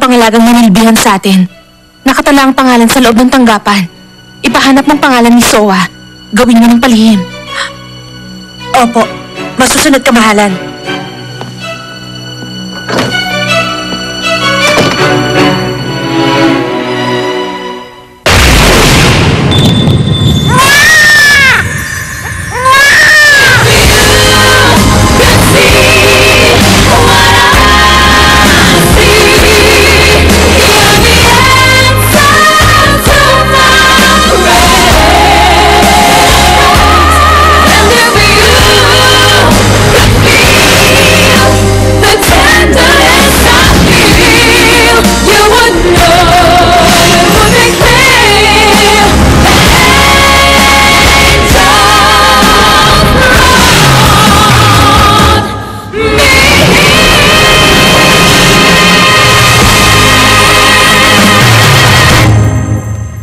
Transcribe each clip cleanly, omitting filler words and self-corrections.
pangalagang nanilbihan sa atin. Nakatala ang pangalan sa loob ng tanggapan. Ipahanap ng pangalan ni Soa. Gawin mo ng palihim. Opo, masusunod kamahalan.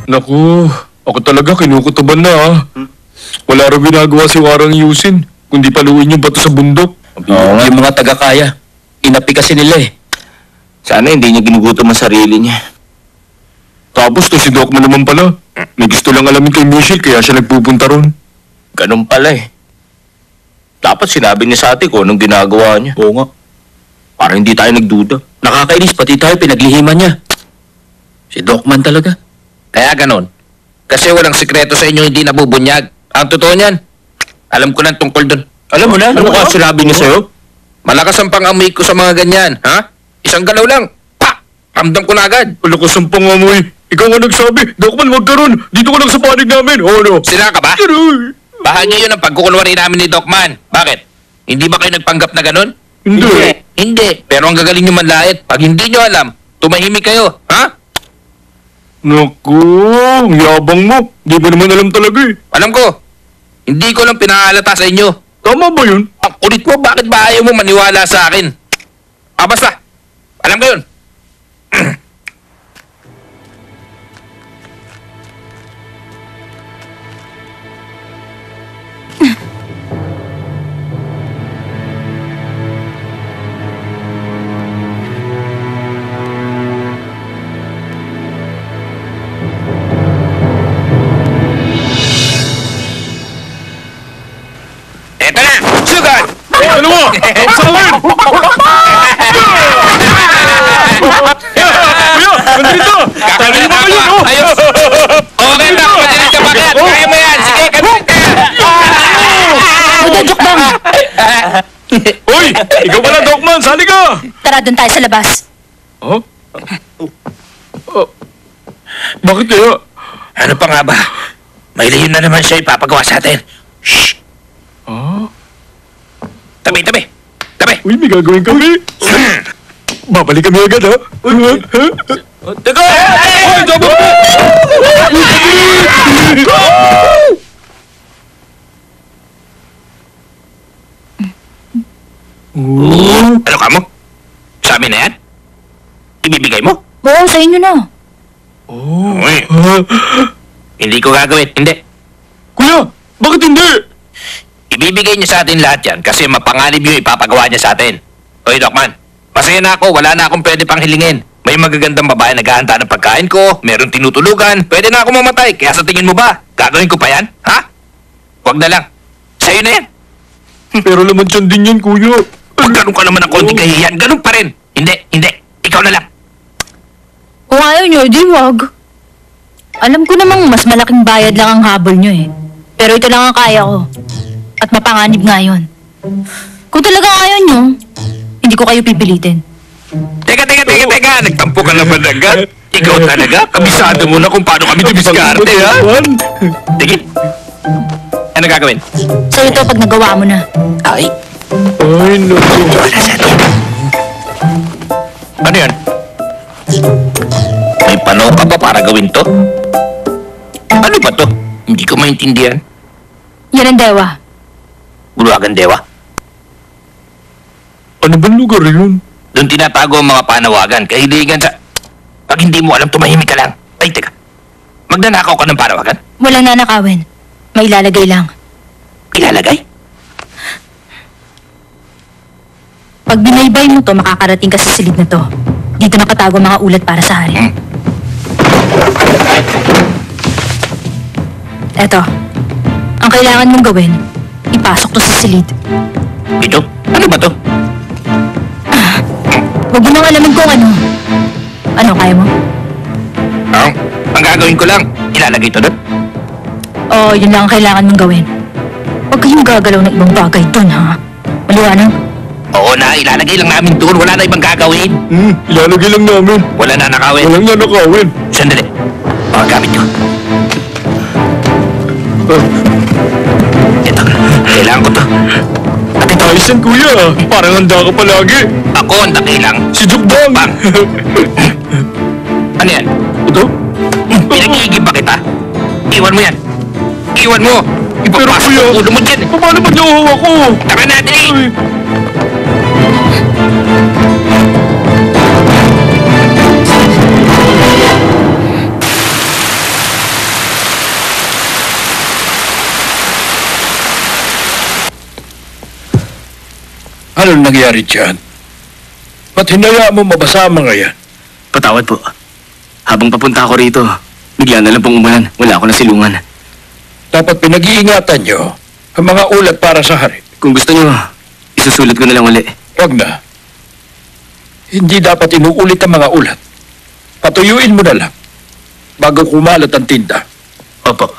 Naku, ako talaga kinukutuban na ah. Wala rin ginagawa si Warang Yusin, kundi paluin yung bato sa bundok. Oo nga, yung mga taga-kaya. Inapi kasi nila eh. Sana hindi niya ginugutom ang sarili niya. Tapos to si Docman naman pala. May gusto lang alamin kay Michelle kaya siya nagpupunta ron. Ganun pala eh. Dapat sinabi niya sa atin kung anong ginagawa niya. Oo nga. Para hindi tayo nagduda. Nakakainis, pati tayo pinaglihiman niya. Si Docman talaga. Kaya ganon. Kasi walang sikreto sa inyo hindi nabubunyag. Ang totoo niyan, alam ko na tungkol doon. Alam mo na? Ano ka sinabi niya sa'yo? Malakas ang pang-amoy ko sa mga ganyan, ha? Isang galaw lang. Pa! Ramdam ko na agad. Malakas ang pangamoy. Ikaw nga nagsabi, Docman wag ka ron. Dito ka lang sa panig namin. O ano? Sila ka ba? Aray! Bahagi yun ang pagkukunwari namin ni Docman. Bakit? Hindi ba kayo nagpanggap na ganon? Hindi. Hindi. Pero ang gagaling nyo manlait, pag hindi nyo alam, tumahimik kayo, ha? Naku, ang yabang mo. Di ba naman alam talaga eh. Alam ko. Hindi ko lang pinaalata sa inyo. Tama ba yun? Ang kulit mo, bakit ba ayaw mo maniwala sa akin? Basta. Alam ko yun. Eto na! Sugod! Ano mo? Ang salin! Kuya! Nandito! Tali mo kayo, no? Ayos! Okay na, madalit ka bakit? Kaya mo yan! Sige, kapit ka! Udadok bang? Uy! Ikaw pala, Docman! Sali ka! Tara, doon tayo sa labas. Huh? Bakit kaya? Ano pa nga ba? May lihim na naman siya ipapagawa sa atin. Shh! Tabi, tabi! Tabi! Uy, may gagawin kami. Babalik kami agad, ha? Teka! Ay, dapat mo! Ano ka mo? Sa amin na yan? Ibibigay mo? Oo, sa inyo na. Uy, hindi ko gagawin. Hindi. Kuya, bakit hindi? Ibibigay niya sa atin lahat yan kasi mapanganib yung ipapagawa niya sa atin. Hoy, Docman. Masaya na ako. Wala na akong pwede pang hilingin. May magagandang babae naghahanda ng pagkain ko. Meron tinutulugan. Pwede na ako mamatay. Kaya sa tingin mo ba, gagawin ko pa yan? Ha? Huwag na lang. Sa'yo na yan. Pero laman tiyan din yan, kuya. Pag ganun ka naman ng konting kahihiyan, ganun pa rin. Hindi, hindi. Ikaw na lang. Kung ayaw nyo, di wag. Alam ko namang mas malaking bayad lang ang habol nyo eh. Pero ito lang ang kaya ko. At mapanganib nga yun. Kung talagang ayaw nyo, hindi ko kayo pipilitin. Teka. Nagtampo ka naman agad. Ikaw talaga? Kabisado mo na kung paano kami dumiskarte, ha? Sige. Ano gagawin? So ito pag nagawa mo na. Ay. Ay, naku. Wala sa atin. Ano yan? May panahon ka ba para gawin to? Ano ba to? Hindi ko maintindihan. Yan ang dewa. Bulagan Dewa. Ano bang lugar yun? Doon tinatago ang mga panawagan, kahilingan sa... Pag hindi mo alam, tumahimik ka lang. Ay, teka. Magnanakaw ka ng panawagan? Walang nanakawin. May ilalagay lang. Ilalagay? Pag binaybay mo to, makakarating ka sa silid na to. Dito nakatago ang mga ulat para sa hari. Eto, ang kailangan mong gawin, ipasok to sa silid. Ito? Ano ba to? Huwag mo nang alamin kung ano. Ano, kaya mo? Ang gagawin ko lang, ilalagay ito doon. Oo, yun lang ang kailangan mong gawin. Huwag kayong gagalaw ng ibang bagay dun, ha? Maliwanag? Oo na, ilalagay lang namin doon. Wala na ibang gagawin. Ilalagay lang namin. Wala na nakawin. Walang nanakawin. Sandali. Gamit ko. Ito, kailangan ko to. At ito, Ayos yan, kuya. Parang handa ka palagi. ako ang dakilang. Si Jukbang. Bang! Ano yan? Ito? Pinag-iigib ba kita? Iwan mo yan. Iwan mo. Pero Ipapasok kuya, ang ulo mo dyan. paano ba niyo ako? Tara na, dali. Ay, Anong nangyari dyan? Ba't hinayaan mo mabasa ang mga yan? Patawad po. Habang papunta ako rito, bigla na lang pong umulan. Wala ako na silungan. Dapat pinag-iingatan nyo ang mga ulat para sa hari. Kung gusto nyo, isusulat ko na lang uli. Huwag na. Hindi dapat inuulit ang mga ulat. Patuyuin mo na lang bago kumalat ang tinta. Opo.